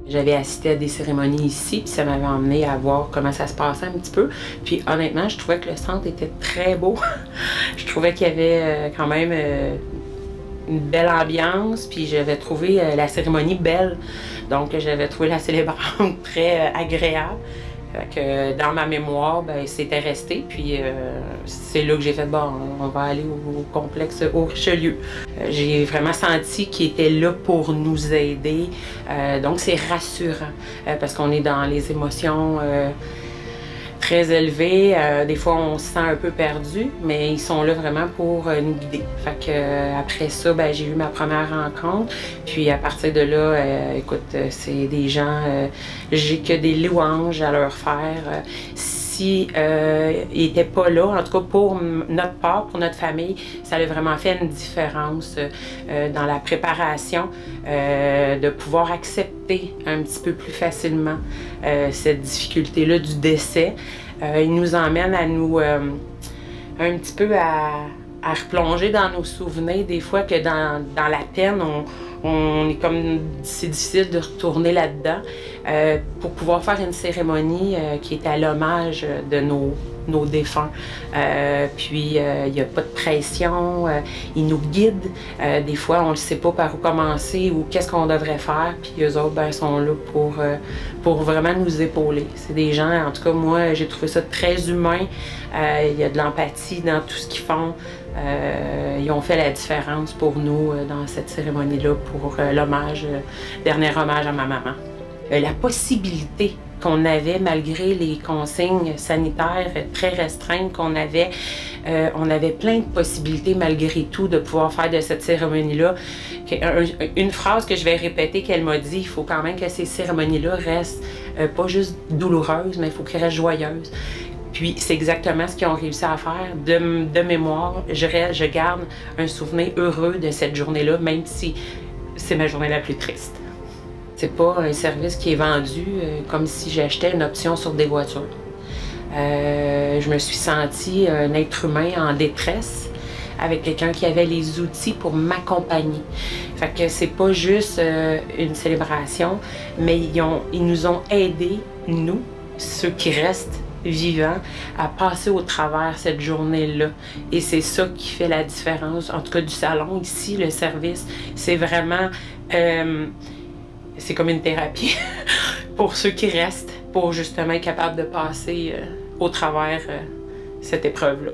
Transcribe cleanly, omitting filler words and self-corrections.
J'avais assisté à des cérémonies ici, puis ça m'avait emmené à voir comment ça se passait un petit peu. Puis honnêtement, je trouvais que le centre était très beau. Je trouvais qu'il y avait quand même une belle ambiance, puis j'avais trouvé la cérémonie belle. Donc j'avais trouvé la célébrante très agréable. Fait que dans ma mémoire, ben, c'était resté, puis c'est là que j'ai fait, bon, on va aller au complexe au Richelieu. J'ai vraiment senti qu'il était là pour nous aider, donc c'est rassurant, parce qu'on est dans les émotions très élevées. Des fois, on se sent un peu perdu, mais ils sont là vraiment pour nous guider. Fait que après ça, ben, j'ai eu ma première rencontre. Puis à partir de là, écoute, c'est des gens, j'ai que des louanges à leur faire. Si ils n'étaient pas là, en tout cas pour notre part, pour notre famille, ça a vraiment fait une différence dans la préparation, de pouvoir accepter un petit peu plus facilement cette difficulté-là du décès. Il nous emmène à nous un petit peu à replonger dans nos souvenirs, des fois que dans la peine, on est comme, c'est difficile de retourner là-dedans, pour pouvoir faire une cérémonie qui est à l'hommage de nos défunts. Puis il n'y a pas de pression, ils nous guident. Des fois, on ne sait pas par où commencer ou qu'est-ce qu'on devrait faire, puis eux autres ben, sont là pour vraiment nous épauler. C'est des gens, en tout cas, moi, j'ai trouvé ça très humain. Il y a de l'empathie dans tout ce qu'ils font. Ils ont fait la différence pour nous dans cette cérémonie-là pour l'hommage, dernier hommage à ma maman. La possibilité qu'on avait, malgré les consignes sanitaires très restreintes qu'on avait, on avait plein de possibilités malgré tout de pouvoir faire de cette cérémonie-là. Une phrase que je vais répéter qu'elle m'a dit, il faut quand même que ces cérémonies-là restent pas juste douloureuses, mais il faut qu'elles restent joyeuses. Puis c'est exactement ce qu'ils ont réussi à faire. De mémoire, je garde un souvenir heureux de cette journée-là, même si c'est ma journée la plus triste. C'est pas un service qui est vendu comme si j'achetais une option sur des voitures. Je me suis sentie un être humain en détresse, avec quelqu'un qui avait les outils pour m'accompagner. Fait que c'est pas juste une célébration, mais ils nous ont aidés, nous, ceux qui restent vivants, à passer au travers cette journée-là. Et c'est ça qui fait la différence, en tout cas du salon ici, le service. C'est vraiment, c'est comme une thérapie pour ceux qui restent, pour justement être capable de passer au travers cette épreuve-là.